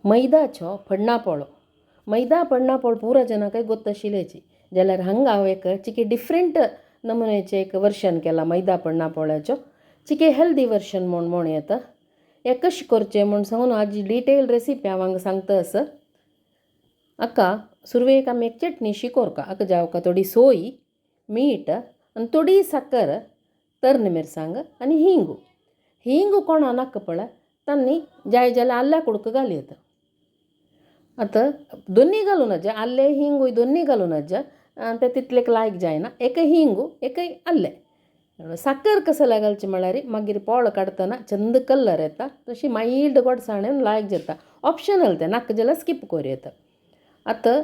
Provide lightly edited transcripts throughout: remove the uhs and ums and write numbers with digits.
मैदाचो फडनापोळो मैदा फडनापोळ पुरा जना काही गोत्तशिलेची जाल्यार हांगा हांव एक चिकी डिफरंट नमुन्याचे एक वर्शन केला मैदा फडनापोळ्याचो चिकी हेल्दी वर्शन म्हूण येता हे कशें करचें म्हूण सांगून हाजी डिटेल रेसिपी हांव हांगा सांगता आसा हाका सुरवेक आमी एक चटणी शिकोरका हाका जावका थोडी सोय मीठ आनी थोडी साकर तर्ण मिरसांग आनी हिंगू कोणा नाका पळय तांणी जाय जाल्यार आल्या कुडको घालयता आतां दोन्ही घालून नजा आले हिंगूय दोन्ही घालून नजा ते तितलेक लायक जायना एक हिंगू एक आले साकर कसले घालचें म्हळ्यार मागीर पोळ काडटना चंद कलर येता तशी मायल्ड गोडसाणेन लायक जाता ऑप्शनल तें नाका जाल्यार स्कीप करूं येता आतां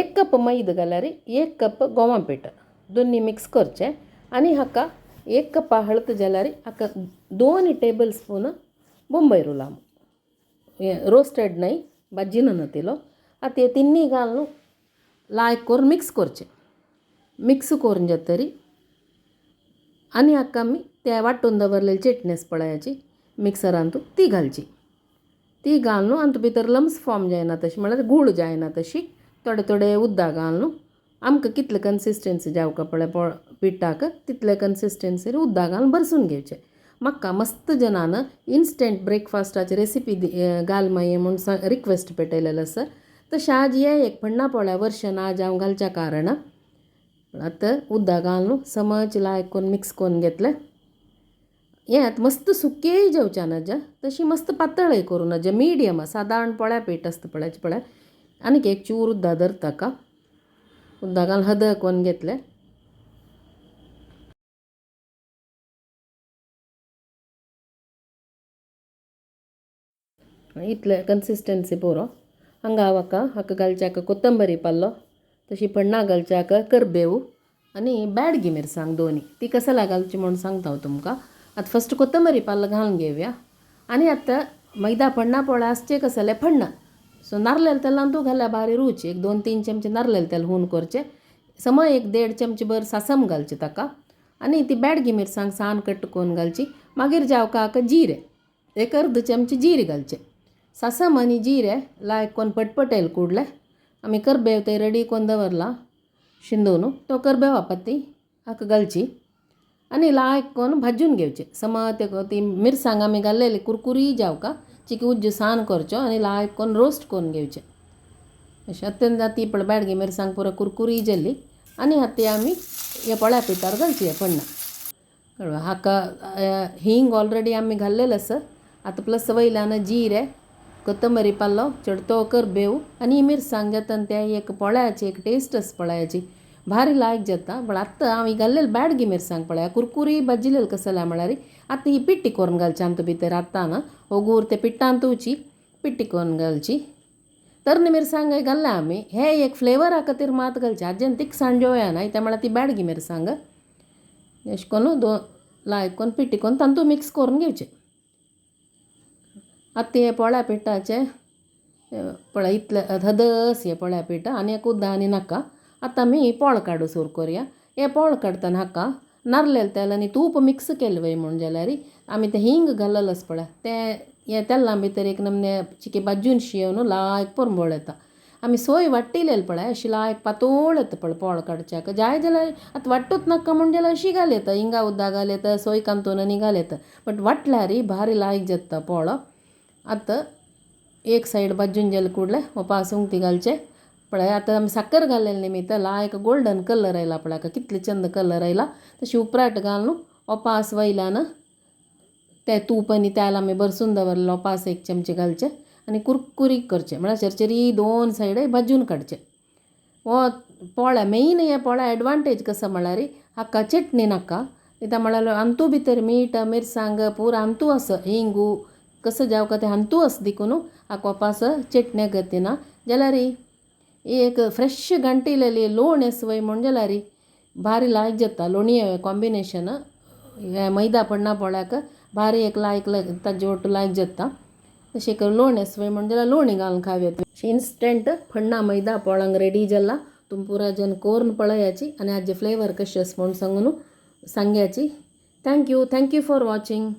1 कप मैद घाल्यार 1 कप गोवा पीठ दोन्ही मिक्स करचें आनी हाका 1 कप हळद जाल्यार हाका 2 टेबल स्पून बॉम्बे रुलाम रोस्टेड न्हय भाजीन नतिलो आतां हे तिन्नी घालून लायक करून मिक्स करचें मिक्स करून जातरी आनी हाका आमी त्या वांटून दवरलेली चटणी आसा पळयाची मिक्सरान ती घालची ती घालून आनी भितर लम्स फॉर्म जायना तशी म्हळ्यार गूळ जायना तशी थोडे थोडे उदक घालून आमकां कितले कन्सिस्टन्सी जावका पळय पिठाक तितले कन्सिस्टन्सीर उदक घालून भरसून घेवचें म्हाका मस्त जनान इन्स्टंट ब्रेकफास्टाची रेसिपी घाल मागीर म्हूण रिक्वेस्ट पेटयलेलो आसा तशें आज हे एक फडनापोळ्या वर्शन आज हांव घालच्या कारण आतां उदक घालून समज लायक करून मिक्स करून घेतलें हें आतां मस्त सुकेंय जेवच्या नजा तशी मस्त पातळय करूं नजा मिडियम सादारण पोळ्या पीठ आसता पळय आनीक एक चूर उदक धर ताका उदक घालून हदय करून घेतलें इतले कन्सिस्टन्सी पुरो हांगा हाका घालचे हाका कोथंबरी पल्लो तशी फण्णां घालचे हाका करबेवू आनी बॅडगी मिरसांग दोनी ती कसला घालची म्हूण सांगता हांव तुमकां आतां फस्ट कोथंबरी पल्लो घालून घेवया आनी आतां मैदा फडनापोळ्या आसचे कसले फण्णां सो नारलेल तेलान तूं घाल्या भारी रुची 1-2-3 चमचे नारलेल तेल हून करचें समय 1-1.5 चमचे भर सासम घालचे ताका आनी ती बॅडगी मिरसांग सान कट करून घालची मागीर जावका हाका जिरे 1 अर्द चमचे जिरे घालचे सासम आनी जिरे लायक कोन्न पटपटेल कुडले आमी करबेव ते रेडी करून दवरला शिंदून तो करबेवा पत्ती हाका घालची आनी लायक करून भाजून घेवचे समज ती मिरसांग आमी घाल्लेली कुरकुरी जावका चिकी उज्ज सान करच्यो आनी लायक करून रोस्ट करून घेवचे अशें अत्यंत ती पळय बॅडगी मिरसांग पुरो कुरकुरी जाल्ली आनी आतां आमी हे पोळ्या पिठार घालची हे फण्णां हाका हिंग ऑलरेडी आमी घाल्लेलो आसा आतां प्लस वयल्यान जिरे कोथंबरी पल्लो चडतो करबेव आनी मिरसांग जाता ते एक पोळ्याची एक टेस्ट आसा पळयाची भारी लायक जाता पण आतां हांव घाल्लेली बॅडगी मिरसांग पळया कुरकुरी भाजिल्लेली कसल्या म्हळ्यार आतां ही पिट्टी करून घालची आमच्या भितर आतां ना होगूर ते पिट्टान तुची पिट्टी करून घालची तर्ण मिरसांग घाल्ल्या आमी हे एक फ्लेवरा खातीर मात घालचे हाजेन तिखसाण जेवया त्या म्हळ्यार ती बॅडगी मिरसांग अशें करून लायक करून पिट्टी करून तांतूं मिक्स करून घेवचें आतां हे पोळ्या पिठाचे पळय इतले हदस हे पोळ्या पीठ आनी एक उदक आनी नाका आतां आमी पोळ काडू सुरू करुया हे पोळ काडटना हाका नारलेल तेल आनी तूप मिक्स केलें वय म्हूण जाल्यार आमी तें हिंग घाल्लेलो आसा पळय तें हे तेला भितर एक नमने चिकी भाजून शियोवन लायक परमळ येता आमी सोय वाट्टिलेली पळय अशी लायक पातोळ येता पळय पोळ काडचे हाका जाय जाल्यार आतां वाट्टूच नाका म्हूण जाल्यार अशी घाल येता हिंगा उदक घाल येता सोय कांतून आनी घाल येता बट वाटल्यार भारी लायक जाता पोळो आतां एक सायड भाजून जालें कुडलें पासूंक ती घालचें पळय आतां आमी साकर घाल्लेले निमित्त लायक गोल्डन कलर आयला पळय कितले चंद कलर आयला तशी उपराट घालून ओपास वयल्यान ते तूप आनी तेल आमी भरसून दवरलें ओपास 1 चमचे घालचे आनी कुरकुरीत करचें म्हळ्यार चरचरी 2 सायड भाजून काडचें हो पोळ्या मेन हे पोळ्या एडवांटेज कसो म्हळ्यार हाका चटणी नाका कित्याक म्हळ्यार आंतू भितर मीठ मिरसांग पुरो आंतू आसा हिंगू कसं जावका ते आंतू आसा देखून हाका ओपास चटण्या गतीना जाल्यार एक फ्रेश घंटिलेली लोण येसवय म्हूण जाल्यार भारी लायक जाता लोणये कॉम्बिनेशन हे मैदा फडनापोळ्याक भारी एक लायक ताजे वांटू लायक जाता तशें करून लोण येसवय म्हूण जाल्यार लोणी घालून खावया इन्स्टंट फण्णां मैदा पोळांक रेडी जाला तुम पुरा जन करून पळयाची आनी हाजे फ्लेवर कशें आसा म्हूण सांगून सांग्याची थँक्यू फॉर वॉचिंग.